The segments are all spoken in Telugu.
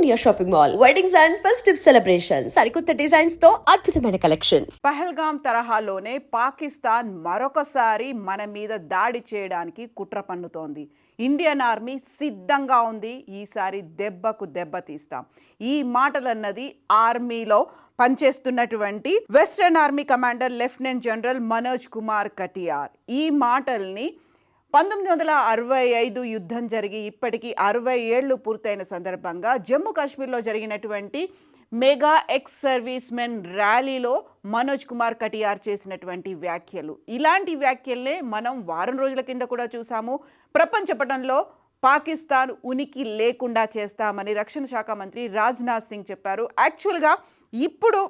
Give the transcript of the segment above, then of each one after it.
India Shopping Mall. Weddings and festive celebrations. సరికొత్త డిజైన్స్ తో అద్భుతమైన కలెక్షన్. పహల్గామ్ తరహాలోనే పాకిస్తాన్ మరొకసారి మన మీద దాడి చేయడానికి కుట్ర పన్నుతోంది. ఇండియన్ ఆర్మీ సిద్ధంగా ఉంది. ఈసారి దెబ్బకు దెబ్బ తీస్తాం. ఈ మాటలన్నది ఆర్మీలో పనిచేస్తున్నటువంటి western army commander lieutenant general Manoj Kumar Katiyar ఈ మాటల్ని 1965 యుద్ధం జరిగి ఇప్పటికీ 60 ఏళ్లు పూర్తయిన సందర్భంగా జమ్మూ కాశ్మీర్లో జరిగినటువంటి మెగా ఎక్స్ సర్వీస్ మెన్ ర్యాలీలో మనోజ్ కుమార్ కటియార్ చేసినటువంటి వ్యాఖ్యలు. ఇలాంటి వ్యాఖ్యలనే మనం వారం రోజుల కింద కూడా చూసాము. ప్రపంచ పటంలో పాకిస్తాన్ ఉనికి లేకుండా చేస్తామని రక్షణ శాఖ మంత్రి రాజ్నాథ్ సింగ్ చెప్పారు. యాక్చువల్గా ఇప్పుడు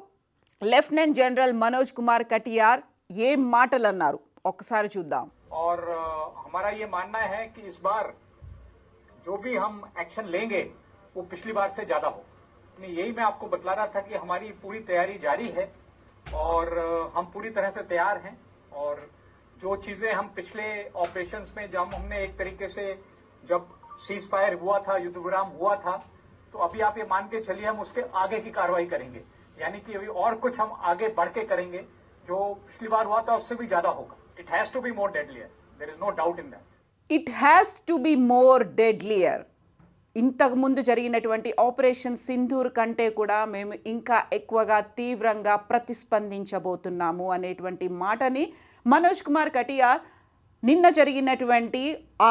లెఫ్టినెంట్ జనరల్ మనోజ్ కుమార్ కటియార్ ఏం మాటలు అన్నారు ఒకసారి చూద్దాం. और हमारा ये मानना है कि इस बार जो भी हम एक्शन लेंगे वो पिछली बार से ज्यादा हो. यही मैं आपको बतला रहा था कि हमारी पूरी तैयारी जारी है और हम पूरी तरह से तैयार हैं. और जो चीजें हम पिछले ऑपरेशंस में जब हमने एक तरीके से जब सीज फायर हुआ था, युद्ध विराम हुआ था, तो अभी आप ये मान के चलिए हम उसके आगे की कार्रवाई करेंगे. यानी कि अभी और कुछ हम आगे बढ़ के करेंगे. जो पिछली बार हुआ था उससे भी ज्यादा होगा. It has to be more deadlier. There is no doubt in that. It has to be more deadlier. ఇంతకు ముందు జరిగినటువంటి ఆపరేషన్ సింధూర్ కంటే కూడా మేము ఇంకా ఎక్కువగా తీవ్రంగా ప్రతిస్పందించబోతున్నాము అనేటువంటి మాటని మనోజ్ కుమార్ కటియార్ నిన్న జరిగినటువంటి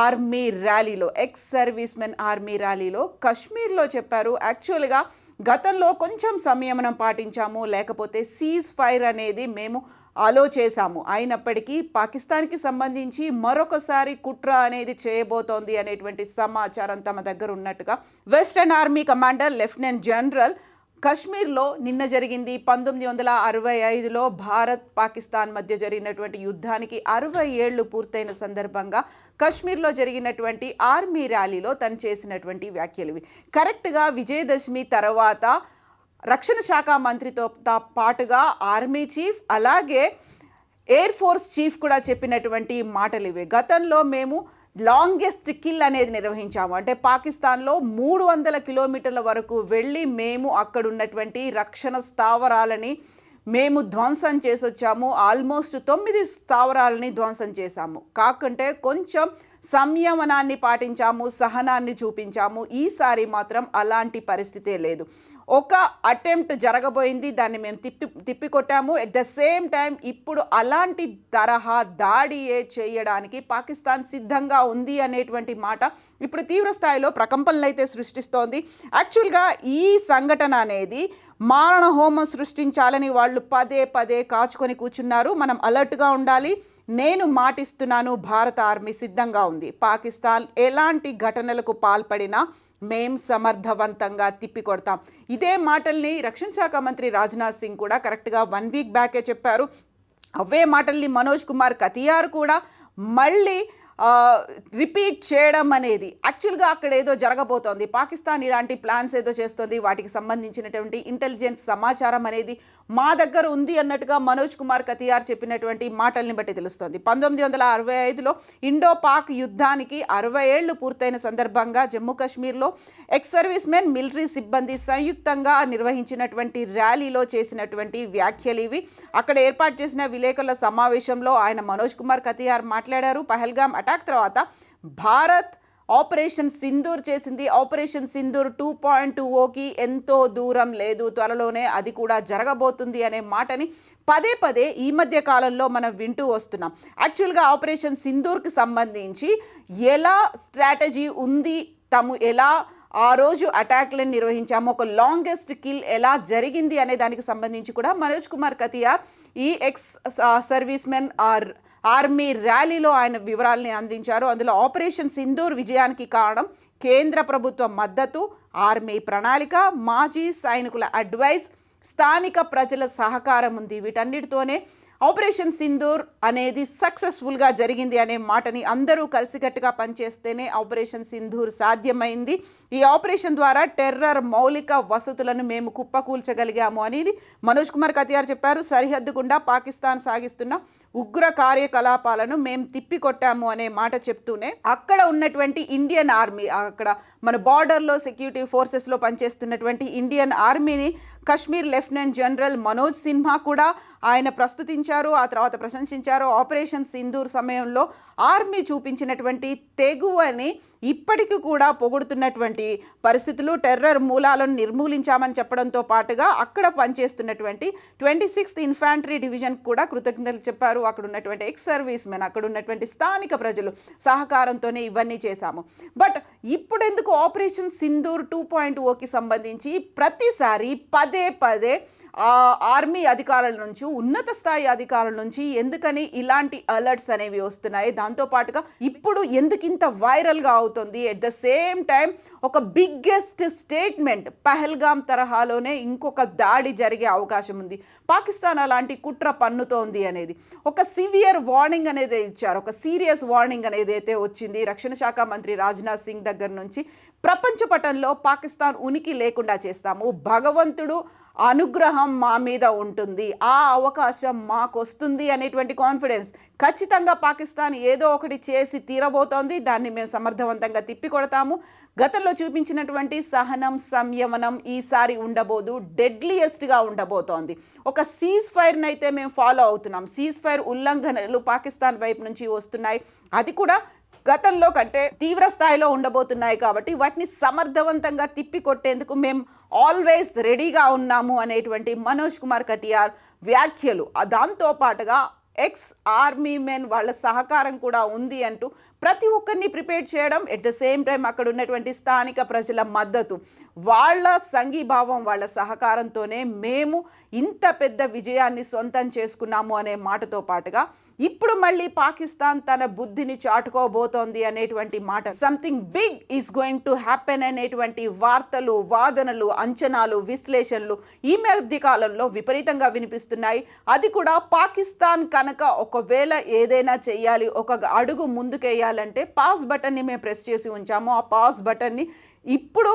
ఆర్మీ ర్యాలీలో ఎక్స్ సర్వీస్ మెన్ ఆర్మీ ర్యాలీలో కశ్మీర్లో చెప్పారు. యాక్చువల్గా గతంలో కొంచెం సంయమనం పాటించాము, లేకపోతే సీజ్ ఫైర్ అనేది మేము ఆలోచేశాము. అయినప్పటికీ పాకిస్తాన్కి సంబంధించి మరొకసారి కుట్ర అనేది చేయబోతోంది అనేటువంటి సమాచారం తమ దగ్గర ఉన్నట్టుగా western army commander lieutenant general కశ్మీర్లో నిన్న జరిగింది. 1965లో భారత్ పాకిస్తాన్ మధ్య జరిగినటువంటి యుద్ధానికి 60 ఏళ్లు పూర్తయిన సందర్భంగా కశ్మీర్లో జరిగినటువంటి ఆర్మీ ర్యాలీలో తను చేసినటువంటి వ్యాఖ్యలు ఇవి. కరెక్ట్గా విజయదశమి తర్వాత రక్షణ శాఖ మంత్రితో పాటుగా ఆర్మీ చీఫ్ అలాగే ఎయిర్ ఫోర్స్ చీఫ్ కూడా చెప్పినటువంటి మాటలు ఇవే. గతంలో మేము లాంగెస్ట్ కిల్ అనేది నిర్వహించాము. అంటే పాకిస్తాన్లో 300 కిలోమీటర్ల వరకు వెళ్ళి మేము అక్కడ ఉన్నటువంటి రక్షణ స్థావరాలని మేము ధ్వంసం చేసి వచ్చాము. ఆల్మోస్ట్ 9 స్థావరాలని ధ్వంసం చేశాము. కాకుంటే కొంచెం సంయమనాన్ని పాటించాము, సహనాన్ని చూపించాము. ఈసారి మాత్రం అలాంటి పరిస్థితే లేదు. ఒక అటెంప్ట్ జరగబోయింది, దాన్ని మేము తిప్పికొట్టాము. ఎట్ ద సేమ్ టైం ఇప్పుడు అలాంటి తరహా దాడియే చేయడానికి పాకిస్తాన్ సిద్ధంగా ఉంది అనేటువంటి మాట ఇప్పుడు తీవ్ర స్థాయిలో ప్రకంపనలు అయితే సృష్టిస్తోంది. యాక్చువల్గా ఈ సంఘటన అనేది మారణ హోమం సృష్టించాలని వాళ్ళు పదే పదే కాచుకొని కూర్చున్నారు. మనం అలర్ట్గా ఉండాలి. నేను మాటిస్తున్నాను, భారత ఆర్మీ సిద్ధంగా ఉంది. పాకిస్తాన్ ఎలాంటి ఘటనలకు పాల్పడినా మేం సమర్థవంతంగా తిప్పికొడతాం. ఇదే మాటల్ని రక్షణ శాఖ మంత్రి రాజ్నాథ్ సింగ్ కూడా కరెక్ట్గా 1 వీక్ బ్యాకే చెప్పారు. అవే మాటల్ని మనోజ్ కుమార్ కతియార్ కూడా మళ్ళీ రిపీట్ చేయడం అనేది యాక్చువల్గా అక్కడ ఏదో జరగబోతోంది. పాకిస్తాన్ ఇలాంటి ప్లాన్స్ ఏదో చేస్తుంది, వాటికి సంబంధించినటువంటి ఇంటెలిజెన్స్ సమాచారం అనేది మా దగ్గర ఉంది అన్నట్టుగా మనోజ్ కుమార్ కతియార్ చెప్పినటువంటి మాటల్ని బట్టి తెలుస్తోంది. 1965లో ఇండో పాక్ యుద్ధానికి 60 ఏళ్లు పూర్తయిన సందర్భంగా జమ్మూ కాశ్మీర్లో ఎక్స్ సర్వీస్ మెన్ మిలిటరీ సిబ్బంది సంయుక్తంగా నిర్వహించినటువంటి ర్యాలీలో చేసినటువంటి వ్యాఖ్యలు ఇవి. అక్కడ ఏర్పాటు చేసిన విలేకరుల సమావేశంలో ఆయన మనోజ్ కుమార్ కతియార్ మాట్లాడారు. పహల్గామ్ అటాక్ తర్వాత భారత్ ఆపరేషన్ సింధూర్ చేసింది. ఆపరేషన్ సింధూర్ 2.20కి ఎంతో దూరం లేదు, త్వరలోనే అది కూడా జరగబోతుంది అనే మాటని పదే పదే ఈ మధ్య కాలంలో మనం వింటూ వస్తున్నాం. యాక్చువల్గా ఆపరేషన్ సింధూర్కి సంబంధించి ఎలా స్ట్రాటజీ ఉంది, తాము ఎలా ఆ రోజు అటాక్లను నిర్వహించాము, ఒక లాంగెస్ట్ కిల్ ఎలా జరిగింది అనే దానికి సంబంధించి కూడా మనోజ్ కుమార్ కతియార్ ఈ ఎక్స్ సర్వీస్ మెన్ ఆర్మీ ర్యాలీలో ఆయన వివరాలని అందించారు. అందులో ఆపరేషన్ సింధూర్ విజయానికి కారణం కేంద్ర ప్రభుత్వ మద్దతు, ఆర్మీ ప్రణాళిక, మాజీ సైనికుల అడ్వైస్, స్థానిక ప్రజల సహకారం ఉంది. వీటన్నిటితోనే ఆపరేషన్ సింధూర్ అనేది సక్సెస్ఫుల్గా జరిగింది అనే మాటని అందరూ కలిసికట్టుగా పనిచేస్తేనే ఆపరేషన్ సింధూర్ సాధ్యమైంది. ఈ ఆపరేషన్ ద్వారా టెర్రర్ మౌలిక వసతులను మేము కుప్పకూల్చగలిగాము అని మనోజ్ కుమార్ కతియార్ చెప్పారు. సరిహద్దు గుండా పాకిస్తాన్ సాగిస్తున్న ఉగ్ర కార్యకలాపాలను మేము తిప్పికొట్టాము అనే మాట చెప్తూనే అక్కడ ఉన్నటువంటి ఇండియన్ ఆర్మీ, అక్కడ మన బార్డర్లో సెక్యూరిటీ ఫోర్సెస్లో పనిచేస్తున్నటువంటి ఇండియన్ ఆర్మీని కశ్మీర్ లెఫ్టినెంట్ జనరల్ మనోజ్ సిన్హా కూడా ఆయన ప్రస్తుతించారు, ఆ తర్వాత ప్రశంసించారు. ఆపరేషన్ సింధూర్ సమయంలో ఆర్మీ చూపించినటువంటి తెగువని ఇప్పటికీ కూడా పొగుడుతున్నటువంటి పరిస్థితులు, టెర్రర్ మూలాలను నిర్మూలించామని చెప్పడంతో పాటుగా అక్కడ పనిచేస్తున్నటువంటి 26th ఇన్ఫాంట్రీ డివిజన్ కూడా కృతజ్ఞతలు చెప్పారు. అక్కడ ఉన్నటువంటి ఎక్స్ సర్వీస్ మెన్, అక్కడ ఉన్నటువంటి స్థానిక ప్రజలు సహకారంతోనే ఇవన్నీ చేశాము. బట్ ఇప్పుడు ఎందుకు ఆపరేషన్ సింధూర్ 2.0కి సంబంధించి ప్రతిసారి పదే ఆర్మీ అధికారుల నుంచి, ఉన్నత స్థాయి అధికారుల నుంచి ఎందుకని ఇలాంటి అలర్ట్స్ అనేవి వస్తున్నాయి? దాంతోపాటుగా ఇప్పుడు ఎందుకు ఇంత వైరల్గా అవుతుంది? ఎట్ ద సేమ్ టైం ఒక బిగ్గెస్ట్ స్టేట్మెంట్, పహల్గామ్ తరహాలోనే ఇంకొక దాడి జరిగే అవకాశం ఉంది, పాకిస్తాన్ అలాంటి కుట్ర పన్నుతోంది అనేది ఒక సివియర్ వార్నింగ్ అనేది ఇచ్చారు. ఒక సీరియస్ వార్నింగ్ అనేది అయితే వచ్చింది రక్షణ శాఖ మంత్రి రాజ్నాథ్ సింగ్ దగ్గర నుంచి. ప్రపంచ పటంలో పాకిస్తాన్ ఉనికి లేకుండా చేస్తాము, భగవంతుడు అనుగ్రహం మా మీద ఉంటుంది, ఆ అవకాశం మాకు వస్తుంది అనేటువంటి కాన్ఫిడెన్స్. ఖచ్చితంగా పాకిస్తాన్ ఏదో ఒకటి చేసి తీరబోతోంది, దాన్ని మేము సమర్థవంతంగా తిప్పికొడతాము. గతంలో చూపించినటువంటి సహనం, సంయమనం ఈసారి ఉండబోదు, డెడ్లియెస్ట్గా ఉండబోతోంది. ఒక సీజ్ ఫైర్ని అయితే మేము ఫాలో అవుతున్నాం. సీజ్ ఫైర్ ఉల్లంఘనలు పాకిస్తాన్ వైపు నుంచి వస్తున్నాయి, అది కూడా గతంలో కంటే తీవ్ర స్థాయిలో ఉండబోతున్నాయి. కాబట్టి వాటిని సమర్థవంతంగా తిప్పికొట్టేందుకు మేము ఆల్వేస్ రెడీగా ఉన్నాము అనేటువంటి మనోజ్ కుమార్ కటియార్ వ్యాఖ్యలు, దాంతోపాటుగా ఎక్స్ ఆర్మీ మెన్ వాళ్ళ సహకారం కూడా ఉంది అంటూ ప్రతి ఒక్కరిని ప్రిపేర్ చేయడం, ఎట్ ద సేమ్ టైం అక్కడ ఉన్నటువంటి స్థానిక ప్రజల మద్దతు, వాళ్ళ సంఘీభావం, వాళ్ళ సహకారంతోనే మేము ఇంత పెద్ద విజయాన్ని సొంతం చేసుకున్నాము అనే మాటతో పాటుగా ఇప్పుడు మళ్ళీ పాకిస్తాన్ తన బుద్ధిని చాటుకోబోతోంది అనేటువంటి మాట, something big is going to happen అనేటువంటి వార్తలు, వాదనలు, అంచనాలు, విశ్లేషణలు ఈ మధ్య కాలంలో విపరీతంగా వినిపిస్తున్నాయి. అది కూడా పాకిస్తాన్ కనుక ఒకవేళ ఏదైనా చెయ్యాలి, ఒక అడుగు ముందుకేయాలంటే పాస్ బటన్ని మేము ప్రెస్ చేసి ఉంచాము. ఆ పాస్ బటన్ని ఇప్పుడు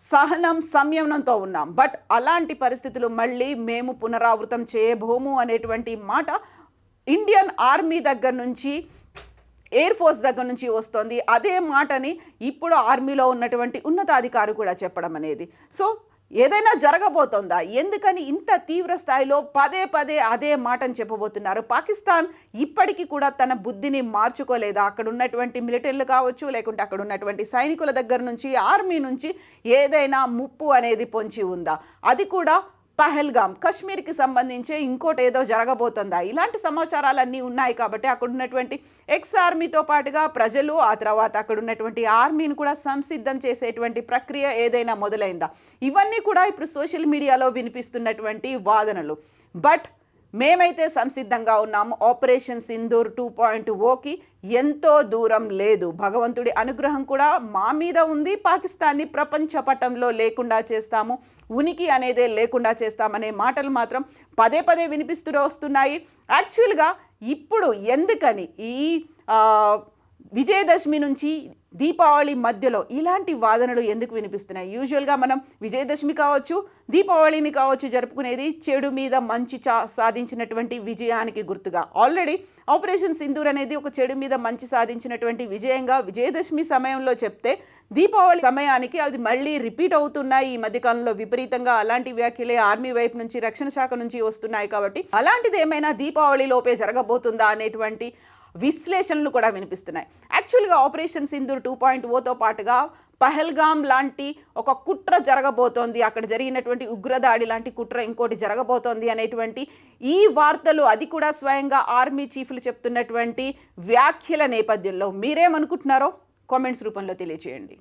సహనం, సంయమనంతో ఉన్నాం. బట్ అలాంటి పరిస్థితులు మళ్ళీ మేము పునరావృతం చేయబోము అనేటువంటి మాట ఇండియన్ ఆర్మీ దగ్గర నుంచి, ఎయిర్ ఫోర్స్ దగ్గర నుంచి వస్తుంది. అదే మాటని ఇప్పుడు ఆర్మీలో ఉన్నటువంటి ఉన్నతాధికారి కూడా చెప్పడం అనేది. సో ఏదైనా జరగబోతోందా? ఎందుకని ఇంత తీవ్ర స్థాయిలో పదే అదే మాటని చెప్పబోతున్నారు? పాకిస్తాన్ ఇప్పటికీ కూడా తన బుద్ధిని మార్చుకోలేదా? అక్కడ ఉన్నటువంటి మిలిటరీలు కావచ్చు, లేకుంటే అక్కడ ఉన్నటువంటి సైనికుల దగ్గర నుంచి, ఆర్మీ నుంచి ఏదైనా ముప్పు అనేది పొంచి ఉందా? అది కూడా పహల్గామ్, కశ్మీర్కి సంబంధించి ఇంకోటి ఏదో జరగబోతుందా? ఇలాంటి సమాచారాలన్నీ ఉన్నాయి. కాబట్టి అక్కడ ఉన్నటువంటి ఎక్స్ ఆర్మీతో పాటుగా ప్రజలు, ఆ తర్వాత అక్కడ ఉన్నటువంటి ఆర్మీని కూడా సంసిద్ధం చేసేటువంటి ప్రక్రియ ఏదైనా మొదలైందా? ఇవన్నీ కూడా ఇప్పుడు సోషల్ మీడియాలో వినిపిస్తున్నటువంటి వాదనలు. బట్ మేమైతే సంసిద్ధంగా ఉన్నాము. ఆపరేషన్ సింధూర్ 2.0కి ఎంతో దూరం లేదు. భగవంతుడి అనుగ్రహం కూడా మా మీద ఉంది. పాకిస్తాన్ని ప్రపంచ పటంలో లేకుండా చేస్తాము, ఉనికి అనేదే లేకుండా చేస్తామనే మాటలు మాత్రం పదే వినిపిస్తూ వస్తున్నాయి. యాక్చువల్గా ఇప్పుడు ఎందుకని ఈ విజయదశమి నుంచి దీపావళి మధ్యలో ఇలాంటి వాదనలు ఎందుకు వినిపిస్తున్నాయి? యూజువల్గా మనం విజయదశమి కావచ్చు, దీపావళిని కావచ్చు జరుపుకునేది చెడు మీద మంచి సాధించినటువంటి విజయానికి గుర్తుగా. ఆల్రెడీ ఆపరేషన్ సింధూర్ అనేది ఒక చెడు మీద మంచి సాధించినటువంటి విజయంగా విజయదశమి సమయంలో చెప్తే, దీపావళి సమయానికి అది మళ్ళీ రిపీట్ అవుతున్నాయి ఈ మధ్యకాలంలో విపరీతంగా. అలాంటి వ్యాఖ్యలే ఆర్మీ వైపు నుంచి, రక్షణ శాఖ నుంచి వస్తున్నాయి. కాబట్టి అలాంటిది ఏమైనా దీపావళి లోపే జరగబోతుందా అనేటువంటి విశ్లేషణలు కూడా వినిపిస్తున్నాయి. యాక్చువల్గా ఆపరేషన్ సింధూర్ 2.0తో పాటుగా పహల్గామ్ లాంటి ఒక కుట్ర జరగబోతోంది, అక్కడ జరిగినటువంటి ఉగ్రదాడి లాంటి కుట్ర ఇంకోటి జరగబోతోంది అనేటువంటి ఈ వార్తలు, అది కూడా స్వయంగా ఆర్మీ చీఫ్లు చెప్తున్నటువంటి వ్యాఖ్యల నేపథ్యంలో మీరేమనుకుంటున్నారో కామెంట్స్ రూపంలో తెలియజేయండి.